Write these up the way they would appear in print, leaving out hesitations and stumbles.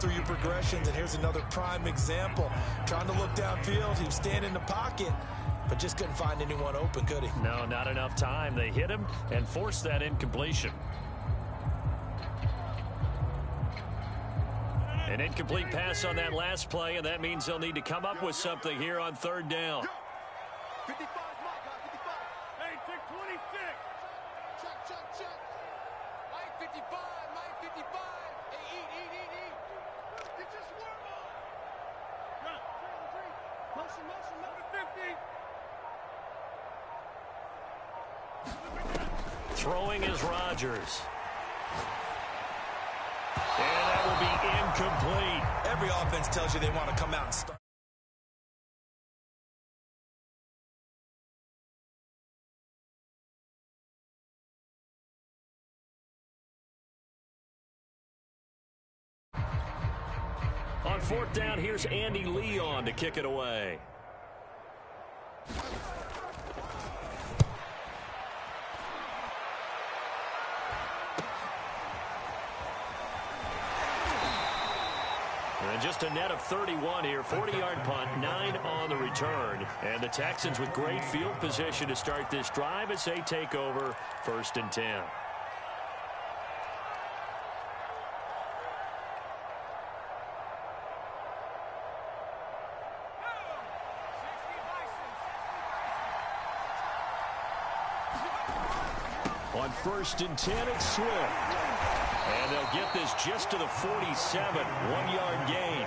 through your progressions, and here's another prime example. Trying to look downfield, he was standing in the pocket, but just couldn't find anyone open, could he? No, not enough time. They hit him and forced that incompletion. An incomplete pass on that last play, and that means they'll need to come up with something here on third down. 55, Mike, 55. Hey, check 26. Check. Mike, 55, Mike, 55. Hey, eat. Get your swarm on. Run. Motion, number 50. Throwing is Rodgers. And that will be incomplete. Every offense tells you they want to come out and start. On fourth down, here's Andy Leon to kick it away. And just a net of 31 here, 40-yard punt, 9 on the return. And the Texans with great field position to start this drive as they take over 1st and 10. On 1st and 10, it's Swift. And they'll get this just to the 47, 1-yard gain.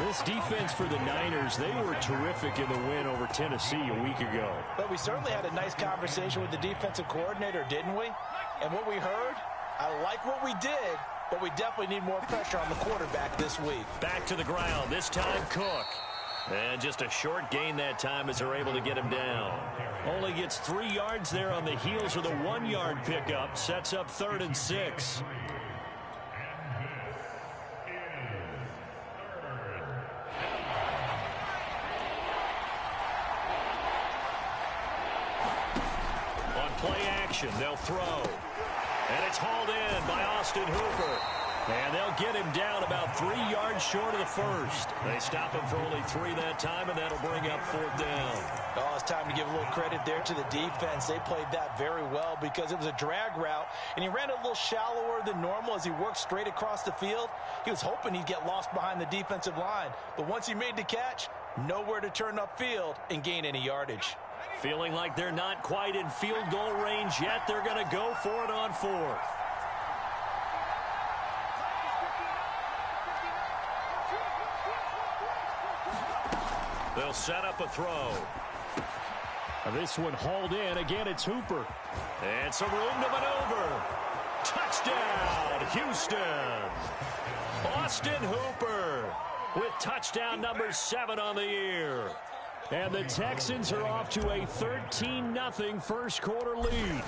This defense for the Niners, they were terrific in the win over Tennessee a week ago. But we certainly had a nice conversation with the defensive coordinator, didn't we? And what we heard, I like what we did, but we definitely need more pressure on the quarterback this week. Back to the ground, this time Cook. And just a short gain that time as they're able to get him down. Only gets 3 yards there on the heels of the 1-yard pickup. Sets up 3rd and 6. On play action, they'll throw. And it's hauled in by Austin Hooper. And they'll get him down about 3 yards short of the first. They stop him for only 3 that time, and that'll bring up 4th down. Oh, it's time to give a little credit there to the defense. They played that very well because it was a drag route, and he ran a little shallower than normal as he worked straight across the field. He was hoping he'd get lost behind the defensive line, but once he made the catch, nowhere to turn upfield and gain any yardage. Feeling like they're not quite in field goal range yet, they're going to go for it on 4th. They'll set up a throw. This one hauled in. Again, it's Hooper. And some room to maneuver. Touchdown, Houston. Austin Hooper with touchdown number 7 on the year. And the Texans are off to a 13-0 first quarter lead.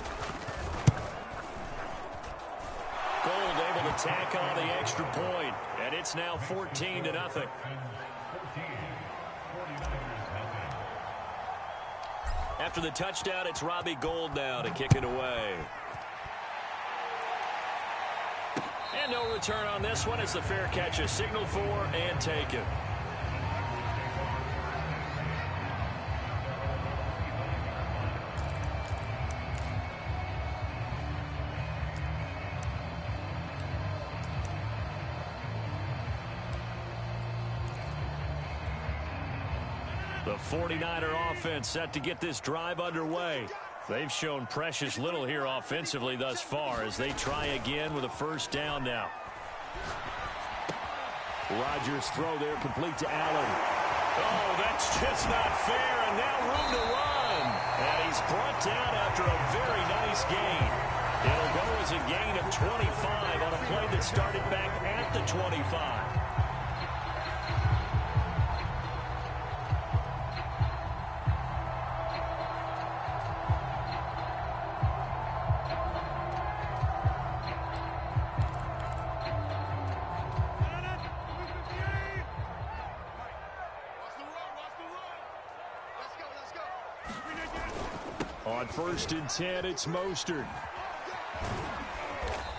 Gold able to tack on the extra point, and it's now 14-0. After the touchdown, it's Robbie Gould now to kick it away. And no return on this one as the fair catch is signaled for and taken. The 49er offense set to get this drive underway. They've shown precious little here offensively thus far as they try again with a 1st down now. Rodgers' throw there complete to Allen. Oh, that's just not fair, and now room to run. And he's brought down after a very nice gain. It'll go as a gain of 25 on a play that started back at the 25. On 1st and 10, it's Mostert.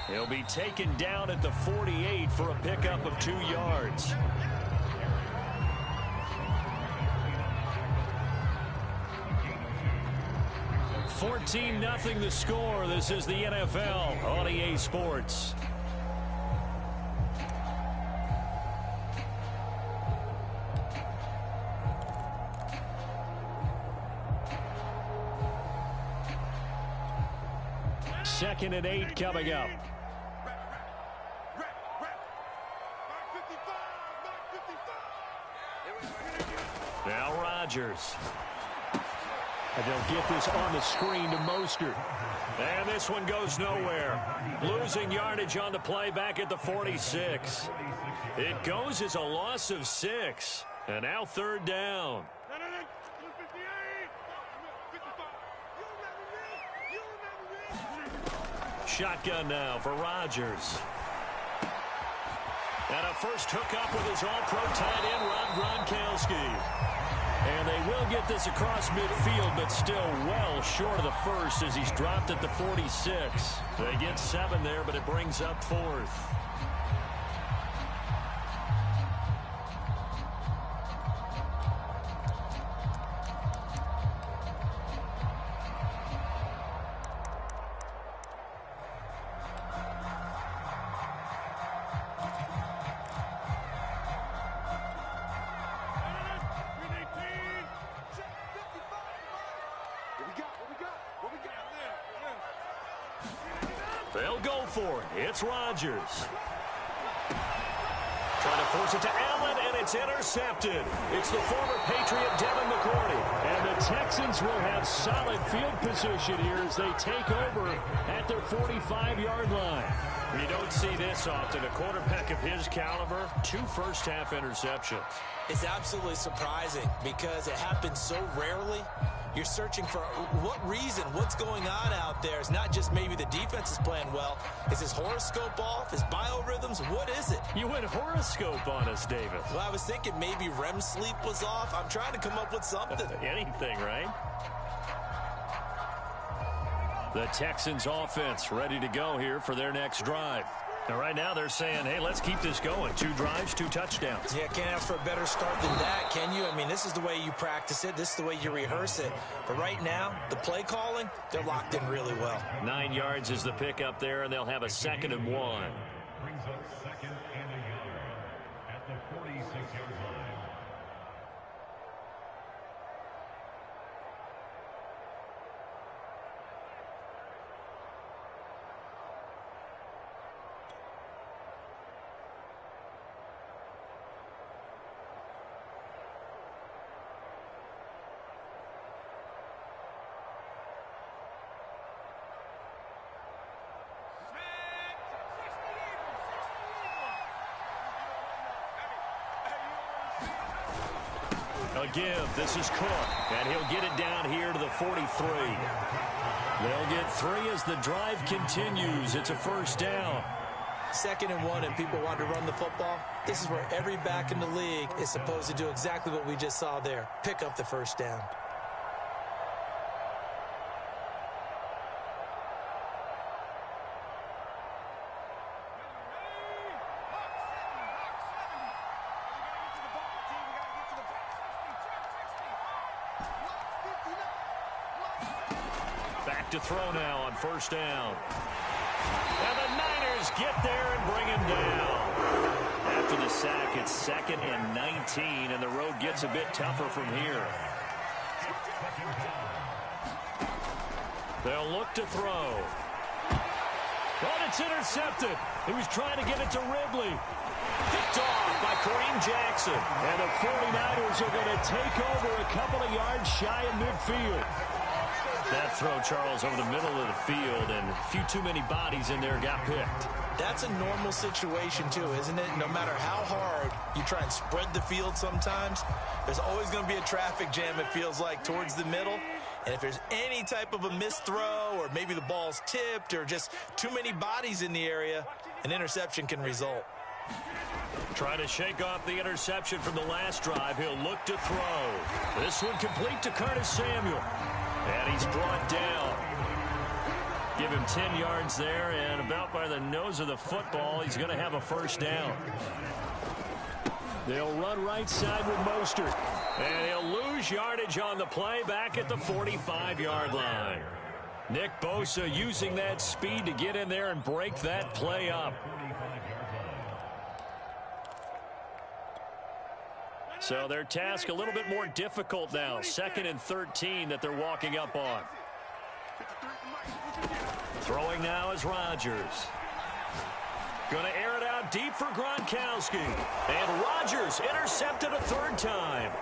He'll be taken down at the 48 for a pickup of 2 yards. $14-0 the score. This is the NFL on EA Sports. Second and 8 coming up. Now Rodgers. And they'll get this on the screen to Mostert. And this one goes nowhere. Losing yardage on the play back at the 46. It goes as a loss of 6. And now third down. Shotgun now for Rodgers. And a first hookup with his all-pro tight end, Rob Gronkowski. And they will get this across midfield, but still well short of the first as he's dropped at the 46. They get 7 there, but it brings up 4th. They'll go for it. It's Rodgers. Trying to force it to Allen, and it's intercepted. It's the former Patriot Devin McCourty. And the Texans will have solid field position here as they take over at their 45-yard line. You don't see this often. A quarterback of his caliber, 2 first-half interceptions. It's absolutely surprising because it happens so rarely. You're searching for what reason, what's going on out there. It's not just maybe the defense is playing well. Is his horoscope off? His biorhythms? What is it? You went horoscope on us, David. Well, I was thinking maybe REM sleep was off. I'm trying to come up with something. Anything, right? The Texans offense ready to go here for their next drive. And right now they're saying, hey, let's keep this going. 2 drives, 2 touchdowns. Yeah, can't ask for a better start than that, can you? I mean, this is the way you practice it. This is the way you rehearse it. But right now, the play calling, they're locked in really well. 9 yards is the pickup there, and they'll have a 2nd and 1. Brings up 2nd and a yard at the 46-yard line. A give. This is Cook, and he'll get it down here to the 43. They'll get 3 as the drive continues. It's a first down. 2nd and 1, and people want to run the football. This is where every back in the league is supposed to do exactly what we just saw there. Pick up the first down. To throw now on first down. And the Niners get there and bring him down. After the sack, it's 2nd and 19, and the road gets a bit tougher from here. They'll look to throw. Oh, it's intercepted. He was trying to get it to Ridley. Picked off by Kareem Jackson. And the 49ers are going to take over a couple of yards shy of midfield. That throw, Charles, over the middle of the field, and a few too many bodies in there got picked. That's a normal situation, too, isn't it? No matter how hard you try and spread the field sometimes, there's always going to be a traffic jam, it feels like, towards the middle. And if there's any type of a missed throw or maybe the ball's tipped or just too many bodies in the area, an interception can result. Trying to shake off the interception from the last drive. He'll look to throw. This one complete to Curtis Samuel. And he's brought down. Give him 10 yards there, and about by the nose of the football, he's going to have a first down. They'll run right side with Mostert. And he'll lose yardage on the play back at the 45-yard line. Nick Bosa using that speed to get in there and break that play up. So their task a little bit more difficult now. 2nd and 13 that they're walking up on. Throwing now is Rodgers. Going to air it out deep for Gronkowski. And Rodgers intercepted a 3rd time.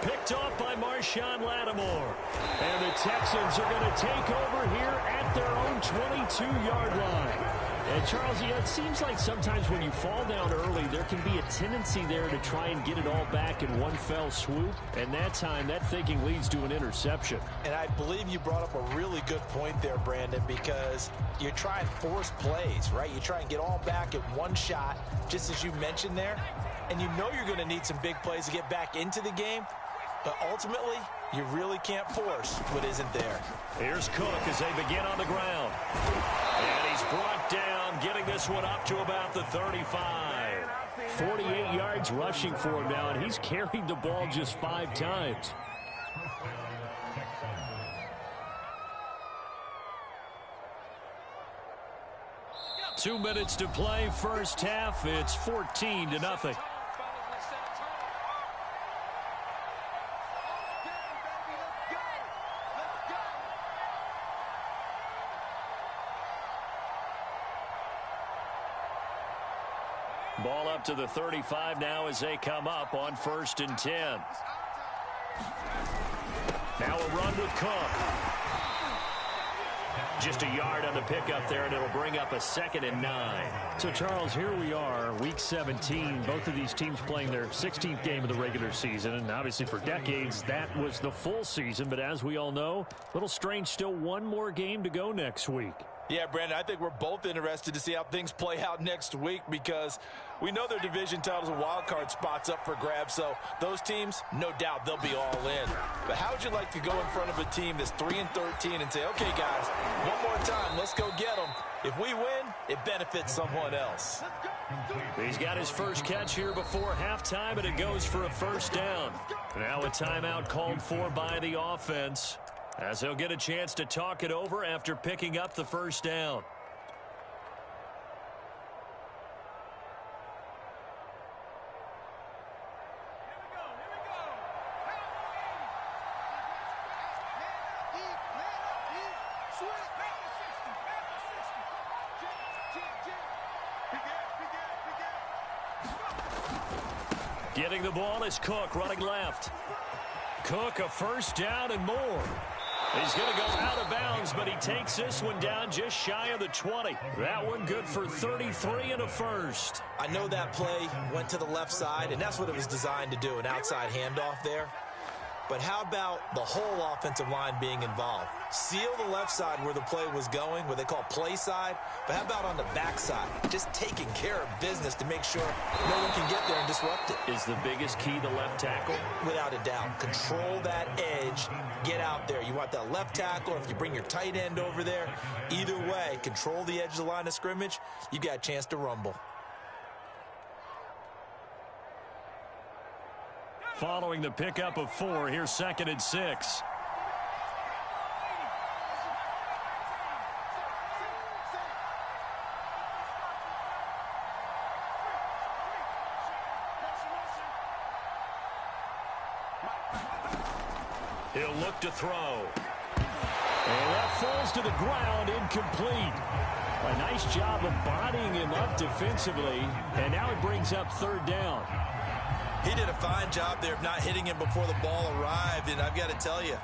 Picked off by Marshawn Lattimore. And the Texans are going to take over here at their own 22-yard line. And, Charles, it seems like sometimes when you fall down early, there can be a tendency there to try and get it all back in one fell swoop. And that time, that thinking leads to an interception. And I believe you brought up a really good point there, Brandon, because you try and force plays, right? You try and get all back in one shot, just as you mentioned there. And you know you're going to need some big plays to get back into the game. But ultimately, you really can't force what isn't there. Here's Cook as they begin on the ground. And he's brought down, getting this one up to about the 35. 48 yards rushing for him now, and he's carried the ball just 5 times. Two minutes to play, first half. It's 14-0. Ball up to the 35 now as they come up on 1st and 10. Now a run with Cook. Just a yard on the pickup there, and it'll bring up a 2nd and 9. So, Charles, here we are, Week 17. Both of these teams playing their 16th game of the regular season. And obviously for decades, that was the full season. But as we all know, a little strange, still one more game to go next week. Yeah, Brandon, I think we're both interested to see how things play out next week because we know their division titles and wild card spots up for grabs. So those teams, no doubt, they'll be all in. But how would you like to go in front of a team that's 3-13 and say, okay, guys, one more time, let's go get them. If we win, it benefits someone else. He's got his first catch here before halftime, and it goes for a first down. Now a timeout called for by the offense, as he'll get a chance to talk it over after picking up the first down. Getting the ball is Cook running left. Cook a first down and more. He's going to go out of bounds, but he takes this one down just shy of the 20. That one good for 33 and a first. I know that play went to the left side, and that's what it was designed to do, an outside handoff there. But how about the whole offensive line being involved? Seal the left side where the play was going, what they call play side. But how about on the back side? Just taking care of business to make sure no one can get there and disrupt it. Is the biggest key the left tackle? Without a doubt. Control that edge. Get out there. You want that left tackle, or if you bring your tight end over there, either way, control the edge of the line of scrimmage, you got a chance to rumble. Following the pickup of 4, here's 2nd and 6. He'll look to throw. And that falls to the ground, incomplete. A nice job of bodying him up defensively, and now it brings up 3rd down. He did a fine job there of not hitting him before the ball arrived, and I've got to tell you,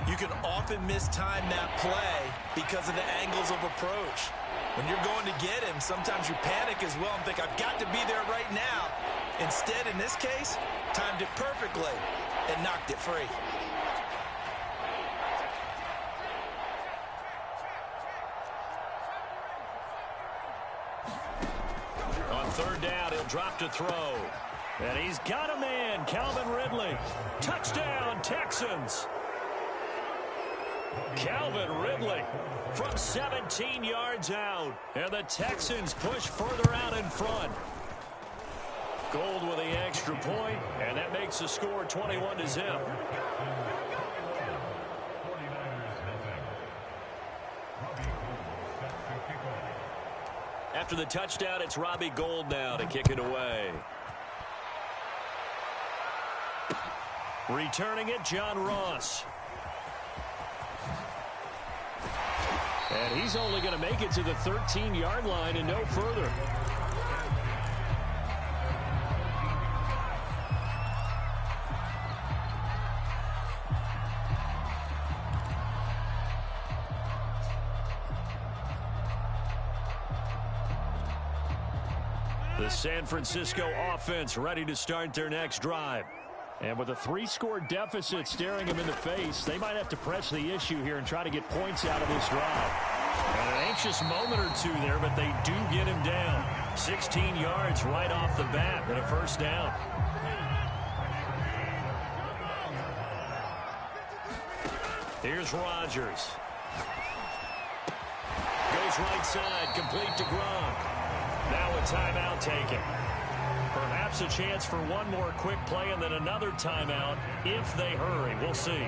you can often mistime that play because of the angles of approach. When you're going to get him, sometimes you panic as well and think, I've got to be there right now. Instead, in this case, timed it perfectly and knocked it free. On 3rd down, he'll drop to throw. And he's got a man, Calvin Ridley. Touchdown, Texans. Calvin Ridley from 17 yards out. And the Texans push further out in front. Gold with the extra point, and that makes the score 21-0. After the touchdown, it's Robbie Gould now to kick it away. Returning it, John Ross. And he's only going to make it to the 13-yard line and no further. The San Francisco offense ready to start their next drive. And with a 3-score deficit staring them in the face, they might have to press the issue here and try to get points out of this drive. And an anxious moment or two there, but they do get him down. 16 yards right off the bat and a first down. Here's Rodgers. Goes right side, complete to Gronk. Now a timeout taken. Perhaps a chance for one more quick play and then another timeout if they hurry. We'll see.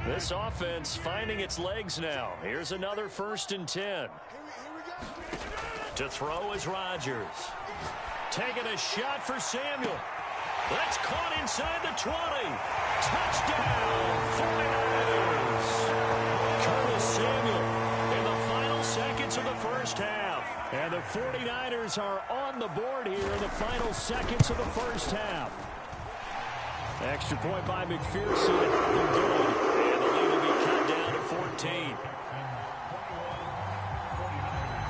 This offense finding its legs now. Here's another 1st and 10. To throw is Rodgers. Taking a shot for Samuel. That's caught inside the 20. Touchdown, 49ers. Curtis Samuel in the final seconds of the first half. And the 49ers are on the board here in the final seconds of the first half. Extra point by McPherson. They're good. And the lead will be cut down to 14.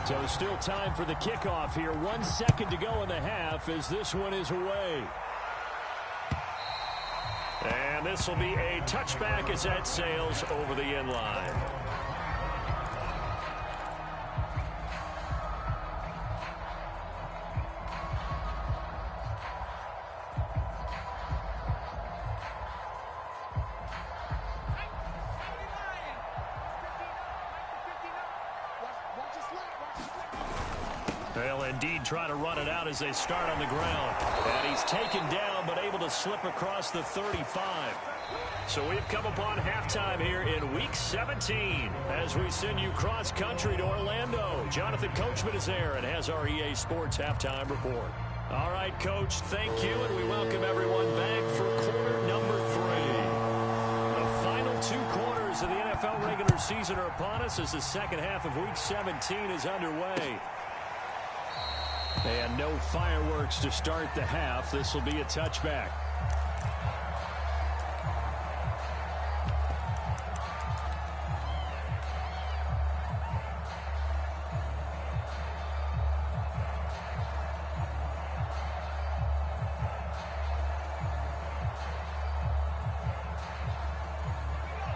So still time for the kickoff here. 1 second to go in the half as this one is away. And this will be a touchback as that sails over the end line. They'll indeed try to run it out as they start on the ground. And he's taken down but able to slip across the 35. So we've come upon halftime here in Week 17 as we send you cross-country to Orlando. Jonathan Coachman is there and has our EA Sports Halftime Report. All right, Coach, thank you, and we welcome everyone back for quarter number 3. The final 2 quarters of the NFL regular season are upon us as the second half of Week 17 is underway. And no fireworks to start the half. This will be a touchback.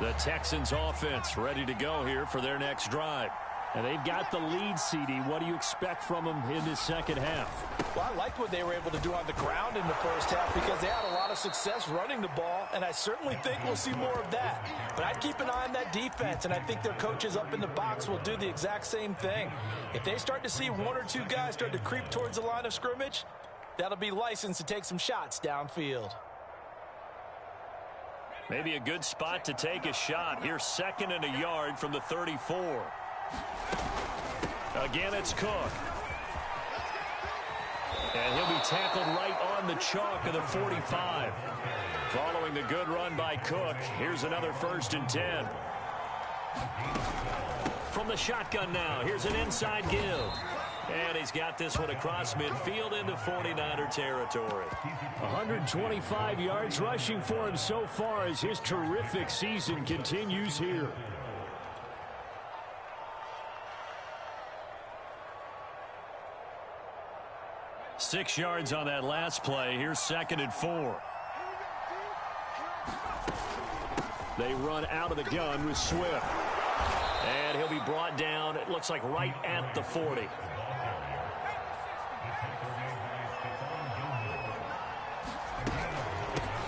The Texans offense ready to go here for their next drive. And they've got the lead, CD. What do you expect from them in this second half? Well, I liked what they were able to do on the ground in the first half because they had a lot of success running the ball, and I certainly think we'll see more of that. But I'd keep an eye on that defense, and I think their coaches up in the box will do the exact same thing. If they start to see 1 or 2 guys start to creep towards the line of scrimmage, that'll be licensed to take some shots downfield. Maybe a good spot to take a shot. Here's 2nd and a yard from the 34. Again, it's Cook. And he'll be tackled right on the chalk of the 45. Following the good run by Cook, here's another 1st and 10. From the shotgun now, here's an inside give. And he's got this one across midfield into 49er territory. 125 yards rushing for him so far as his terrific season continues here. Six yards on that last play. Here's 2nd and 4. They run out of the gun with Swift. And he'll be brought down, it looks like right at the 40.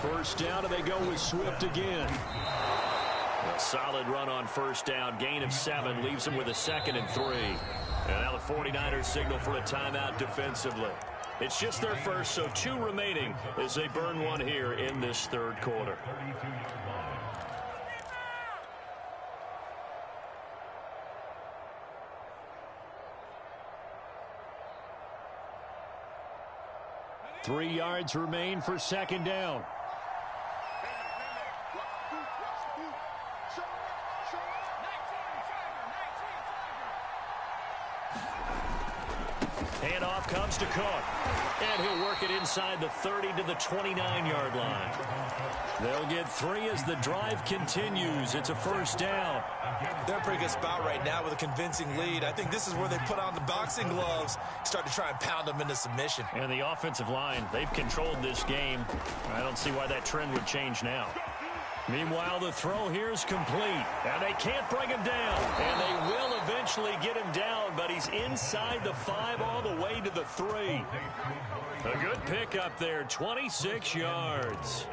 First down, and they go with Swift again. A solid run on first down. Gain of 7 leaves them with a 2nd and 3. And now the 49ers signal for a timeout defensively. It's just their first, so 2 remaining as they burn one here in this third quarter. Three yards remain for second down. Handoff comes to Cook. And he'll work it inside the 30 to the 29-yard line. They'll get 3 as the drive continues. It's a first down. They're in a pretty good spot right now with a convincing lead. I think this is where they put on the boxing gloves, start to try and pound them into submission. And the offensive line, they've controlled this game. I don't see why that trend would change now. Meanwhile, the throw here is complete. And they can't bring him down. And they will eventually get him down, but he's inside the 5 all the way to the 3. A good pick up there, 26 yards.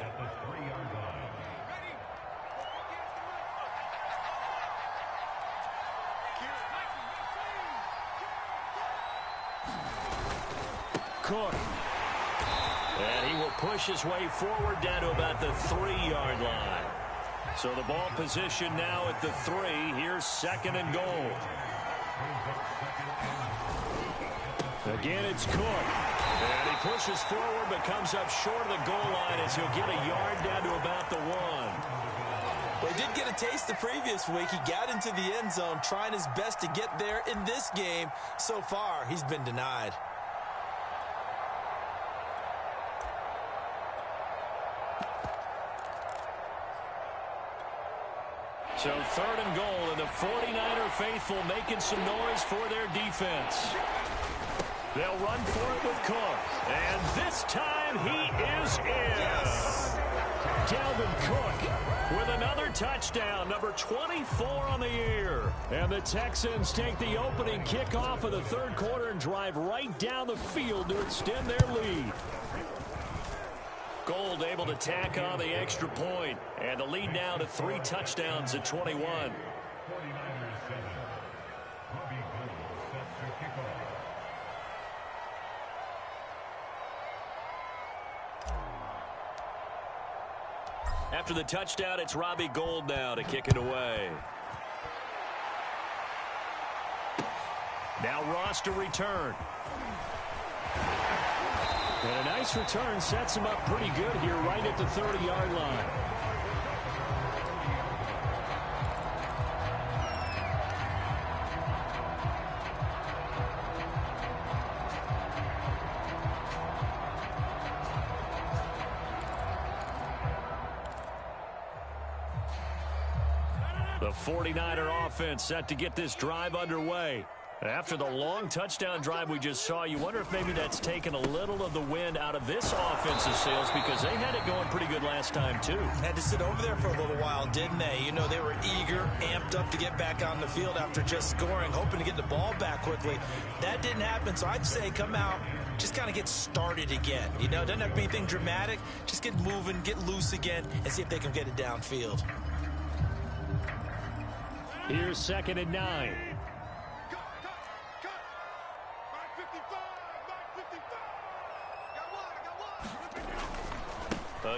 Cook. And he will push his way forward down to about the 3-yard line. So the ball position now at the 3. Here's 2nd and goal. Again, it's Cook. And he pushes forward but comes up short of the goal line as he'll get a yard down to about the 1. Well, he did get a taste the previous week. He got into the end zone trying his best to get there in this game. So far, he's been denied. So 3rd and goal, and the 49er faithful making some noise for their defense. They'll run for it with Cook. And this time he is in. Yes. Dalvin Cook With another touchdown, number 24 on the year. And the Texans take the opening kickoff of the third quarter and drive right down the field to extend their lead. Gold able to tack on the extra point. And the lead now to 3 touchdowns at 21. 49ers 7. Robbie Gould set to kickoff. After the touchdown, it's Robbie Gould now to kick it away. Now Ross to return. And a nice return sets him up pretty good here right at the 30-yard line. The 49er offense set to get this drive underway. After the long touchdown drive we just saw, you wonder if maybe that's taken a little of the wind out of this offensive sails, because they had it going pretty good last time too. Had to sit over there for a little while, didn't they? You know, they were eager, amped up to get back on the field after just scoring, hoping to get the ball back quickly. That didn't happen, so I'd say come out, just kind of get started again. You know, it doesn't have to be anything dramatic. Just get moving, get loose again, and see if they can get it downfield. Here's 2nd and 9.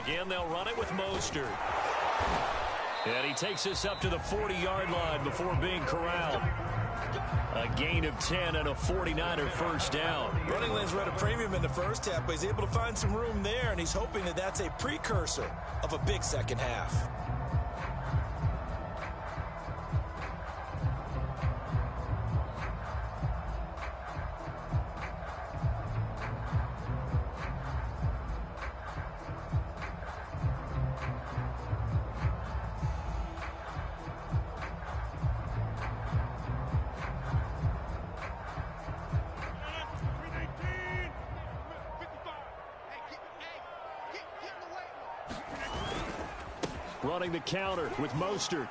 Again, they'll run it with Mostert. And he takes this up to the 40-yard line before being corralled. A gain of 10 and a 49er first down. Running lanes were at a premium in the first half, but he's able to find some room there, and he's hoping that that's a precursor of a big second half. Running the counter with Mostert.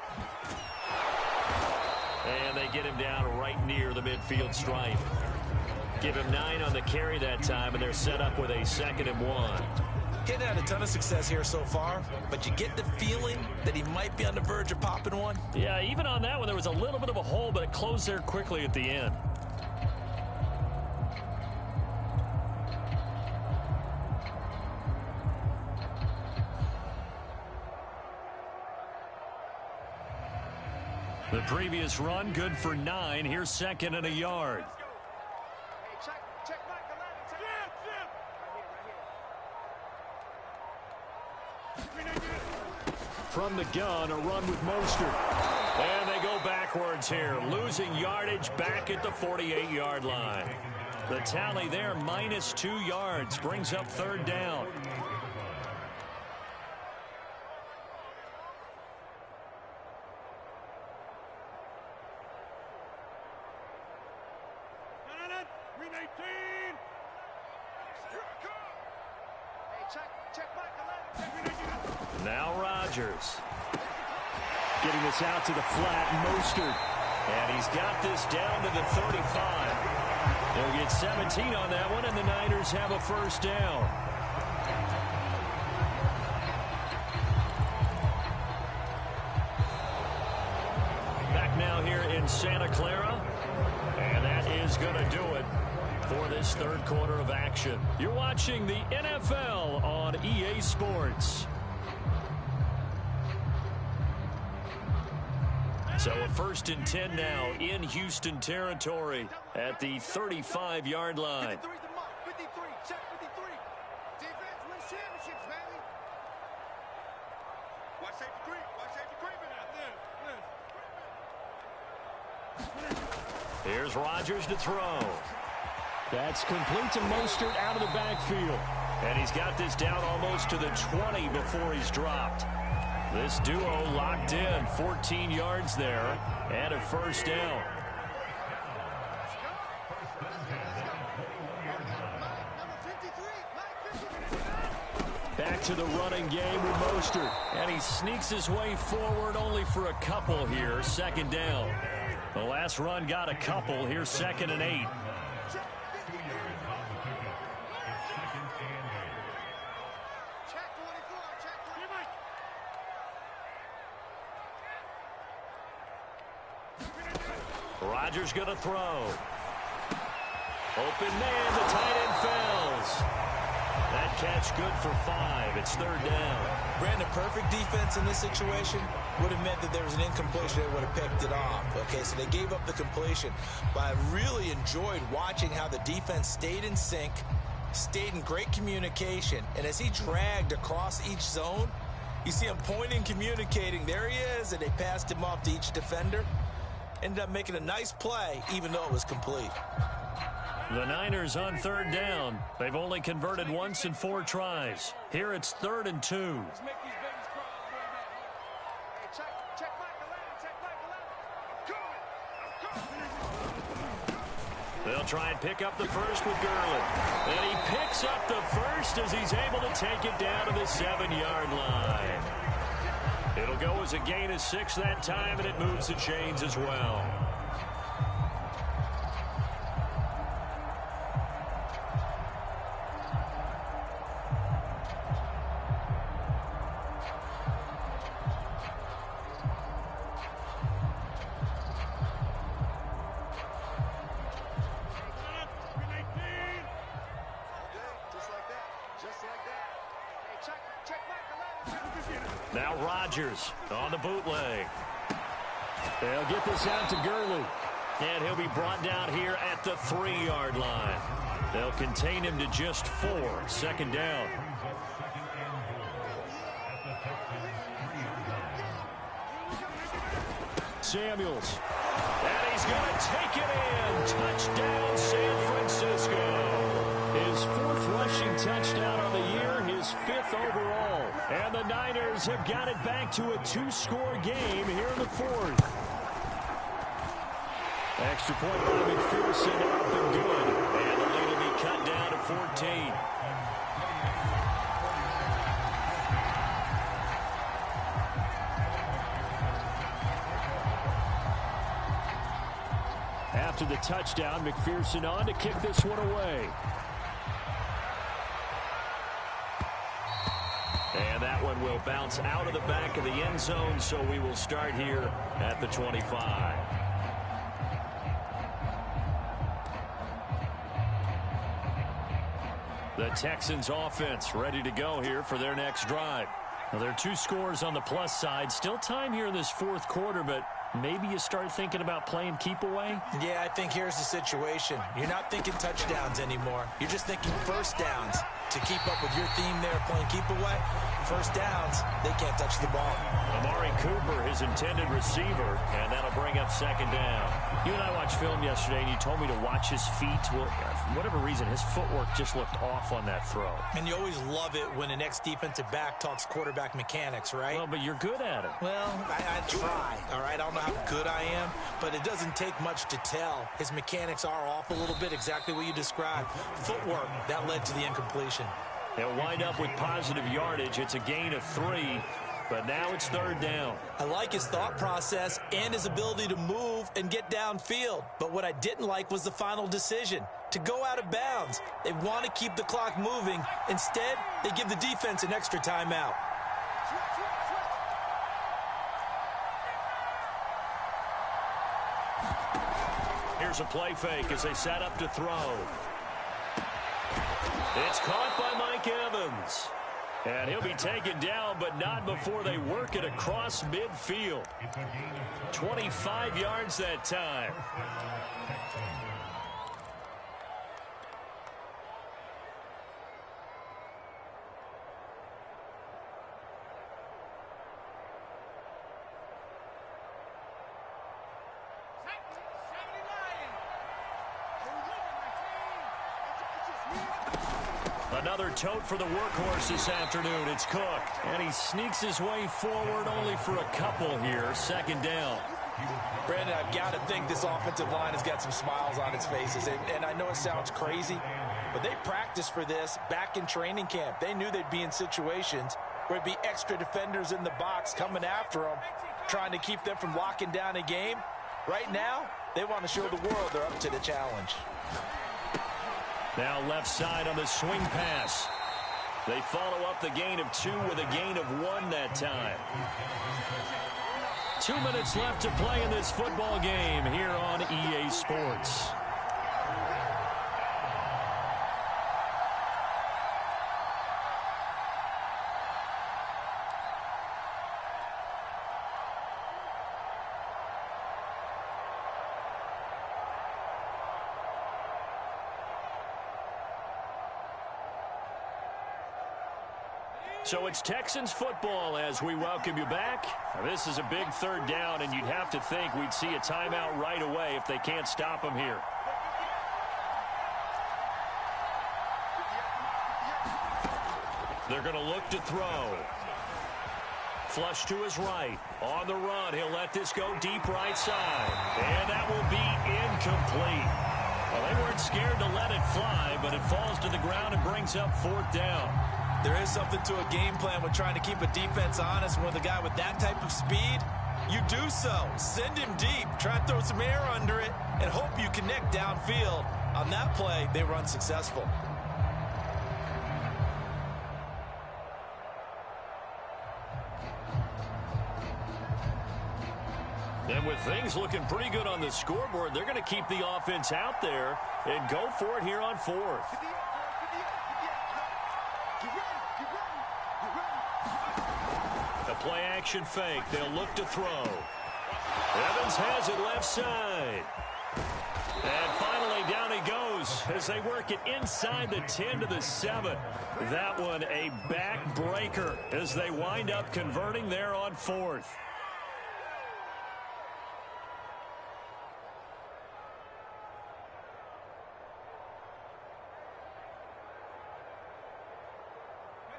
And they get him down right near the midfield stripe. Give him 9 on the carry that time, and they're set up with a 2nd and 1. Getting had a ton of success here so far, but you get the feeling that he might be on the verge of popping one. Yeah, even on that one, there was a little bit of a hole, but it closed there quickly at the end. The previous run, good for 9. Here's 2nd and a yard. From the gun, a run with Mostert. And they go backwards here, losing yardage back at the 48-yard line. The tally there, -2 yards, brings up 3rd down. Now Rodgers. Getting this out to the flat, Mostert. And he's got this down to the 35. They'll get 17 on that one, and the Niners have a 1st down. Back now here in Santa Clara. And that is going to do it for this 3rd quarter of action. You're watching the NFL on EA Sports. So a 1st and 10 now in Houston territory at the 35-yard line. 53's the mark. 53. Check 53. Defense wins championships, baby. Watch safety creep. Watch safety creeping out there. Here's Rodgers to throw. That's complete to Mostert out of the backfield. And he's got this down almost to the 20 before he's dropped. This duo locked in, 14 yards there, and a 1st down. Back to the running game with Mostert. And he sneaks his way forward only for a couple here, 2nd down. The last run got a couple. Here's 2nd and 8. Rodgers going to throw. Open man, the tight end falls. That catch good for 5. It's 3rd down. Brandon, perfect defense in this situation would have meant that there was an incompletion. They would have picked it off. Okay, so they gave up the completion. But I really enjoyed watching how the defense stayed in sync, stayed in great communication. And as he dragged across each zone, you see him pointing, communicating. There he is, and they passed him off to each defender. Ended up making a nice play, even though it was complete. The Niners on 3rd down. They've only converted once in 4 tries. Here it's 3rd and 2. They'll try and pick up the first with Gurley. And he picks up the first as he's able to take it down to the 7-yard line. It'll go as a gain of 6 that time, and it moves the chains as well. Now Rodgers on the bootleg. They'll get this out to Gurley. And he'll be brought down here at the 3-yard line. They'll contain him to just 4. 2nd down. Samuels. And he's going to take it in. Touchdown, San Francisco. His 4th rushing touchdown of the year, his 5th overall. And the Niners have got it back to a 2-score game here in the 4th. Extra point by McPherson up and good. And the lead will be cut down to 14. after the touchdown. McPherson on to kick this one away. And that one will bounce out of the back of the end zone, so we will start here at the 25. The Texans offense ready to go here for their next drive. Now, there are 2 scores on the plus side. Still time here in this fourth quarter, but maybe you start thinking about playing keep away? Yeah, I think here's the situation. You're not thinking touchdowns anymore. You're just thinking first downs. To keep up with your theme there, playing keep away, first downs, they can't touch the ball. Amari Cooper, his intended receiver, and that'll bring up second down. You and I watched film yesterday, and you told me to watch his feet. Well, for whatever reason, his footwork just looked off on that throw. And you always love it when an ex-defensive back talks quarterback mechanics, right? Well, but you're good at it. Well, I try, all right? I don't know how good I am, but it doesn't take much to tell. His mechanics are off a little bit, exactly what you described. Footwork, that led to the incompletion. They'll wind up with positive yardage. It's a gain of 3, but now it's third down. I like his thought process and his ability to move and get downfield. But what I didn't like was the final decision, to go out of bounds. They want to keep the clock moving. Instead, they give the defense an extra timeout. Here's a play fake as they set up to throw. It's caught by Mike Evans. And he'll be taken down, but not before they work it across midfield. 25 yards that time. Another tote for the workhorse this afternoon. It's Cook. And he sneaks his way forward only for a couple here. Second down. Brandon, I've got to think this offensive line has got some smiles on its faces. And I know it sounds crazy, but they practiced for this back in training camp. They knew they'd be in situations where it'd be extra defenders in the box coming after them, trying to keep them from locking down a game. Right now, they want to show the world they're up to the challenge. Now left side on the swing pass. They follow up the gain of 2 with a gain of 1 that time. 2 minutes left to play in this football game here on EA Sports. So it's Texans football as we welcome you back. Now, this is a big third down, and you'd have to think we'd see a timeout right away if they can't stop them here. They're going to look to throw. Flush to his right. On the run, he'll let this go deep right side. And that will be incomplete. Well, they weren't scared to let it fly, but it falls to the ground and brings up fourth down. There is something to a game plan with trying to keep a defense honest. With a guy with that type of speed, you do so. Send him deep. Try and throw some air under it and hope you connect downfield. On that play, they were unsuccessful. And with things looking pretty good on the scoreboard, they're going to keep the offense out there and go for it here on fourth. A play action fake. They'll look to throw. Evans has it left side. And finally down he goes as they work it inside the 10 to the 7. That one a backbreaker as they wind up converting there on fourth.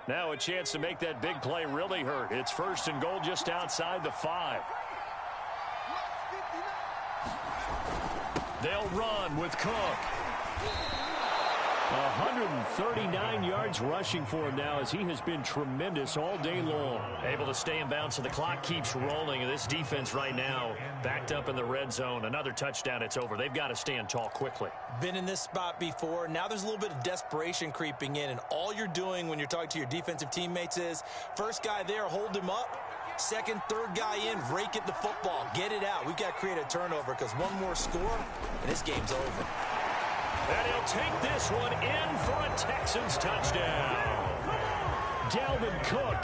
Now a chance to make that big play really hurt. It's first and goal just outside the 5. They'll run with Cook. 139 yards rushing for him now as he has been tremendous all day long. Able to stay in bounds, so the clock keeps rolling. And this defense right now backed up in the red zone. Another touchdown, it's over. They've got to stand tall quickly. Been in this spot before. Now there's a little bit of desperation creeping in, and all you're doing when you're talking to your defensive teammates is first guy there, hold him up. Second, third guy in, rake at the football. Get it out. We've got to create a turnover because one more score, and this game's over. And he'll take this one in for a Texans touchdown. Dalvin Cook,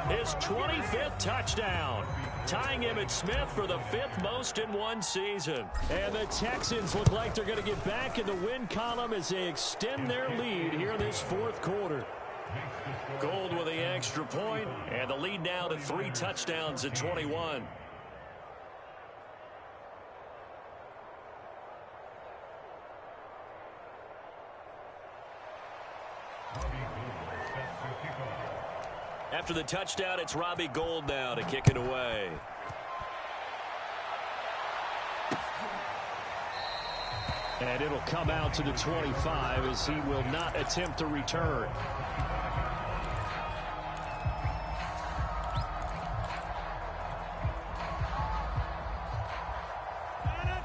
his 25th touchdown, tying Emmitt Smith for the 5th most in one season. And the Texans look like they're going to get back in the win column as they extend their lead here in this 4th quarter. Gold with the extra point, and the lead now to 3 touchdowns at 21. After the touchdown, it's Robbie Gould now to kick it away. And it'll come out to the 25 as he will not attempt to return.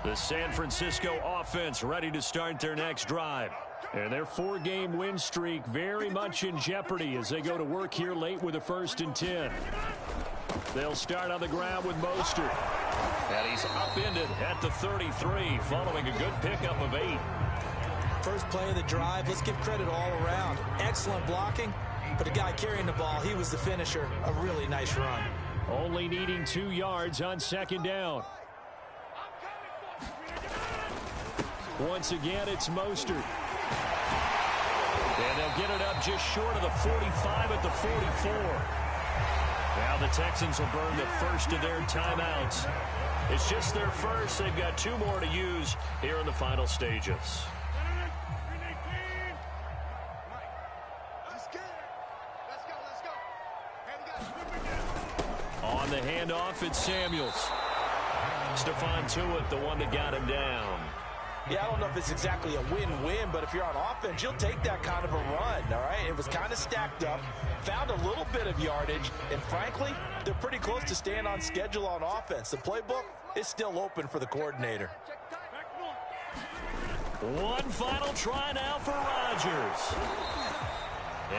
The San Francisco offense ready to start their next drive. And their 4-game win streak very much in jeopardy as they go to work here late with a 1st and 10. They'll start on the ground with Mostert. And he's upended at the 33 following a good pickup of 8. First play of the drive, let's give credit all around. Excellent blocking, but the guy carrying the ball, he was the finisher. A really nice run. Only needing 2 yards on 2nd down. Once again, it's Mostert. And they'll get it up just short of the 45 at the 44. Now the Texans will burn the first of their timeouts. It's just their first. They've got 2 more to use here in the final stages. On the handoff, it's Samuels. Stephon Tuitt, the one that got him down. Yeah, I don't know if it's exactly a win-win, but if you're on offense, you'll take that kind of a run, all right? It was kind of stacked up, found a little bit of yardage, and frankly, they're pretty close to staying on schedule on offense. The playbook is still open for the coordinator. One final try now for Rodgers.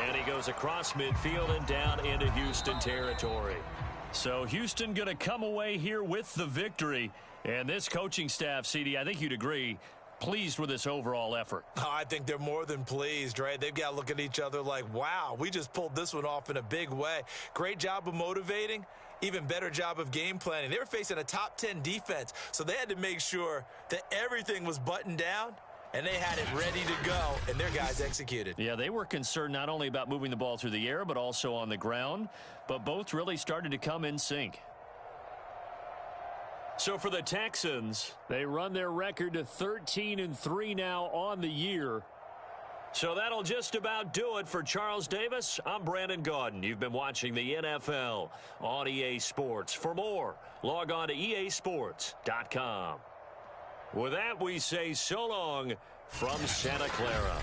And he goes across midfield and down into Houston territory. So Houston going to come away here with the victory. And this coaching staff, CD, I think you'd agree, pleased with this overall effort. Oh, I think they're more than pleased, right? They've got to look at each other like, wow, we just pulled this one off in a big way. Great job of motivating, even better job of game planning. They were facing a top 10 defense, so they had to make sure that everything was buttoned down, and they had it ready to go, and their guys executed. Yeah, they were concerned not only about moving the ball through the air, but also on the ground, but both really started to come in sync. So for the Texans, they run their record to 13-3 now on the year. So that'll just about do it for Charles Davis. I'm Brandon Gaudin. You've been watching the NFL on EA Sports. For more, log on to easports.com. With that, we say so long from Santa Clara.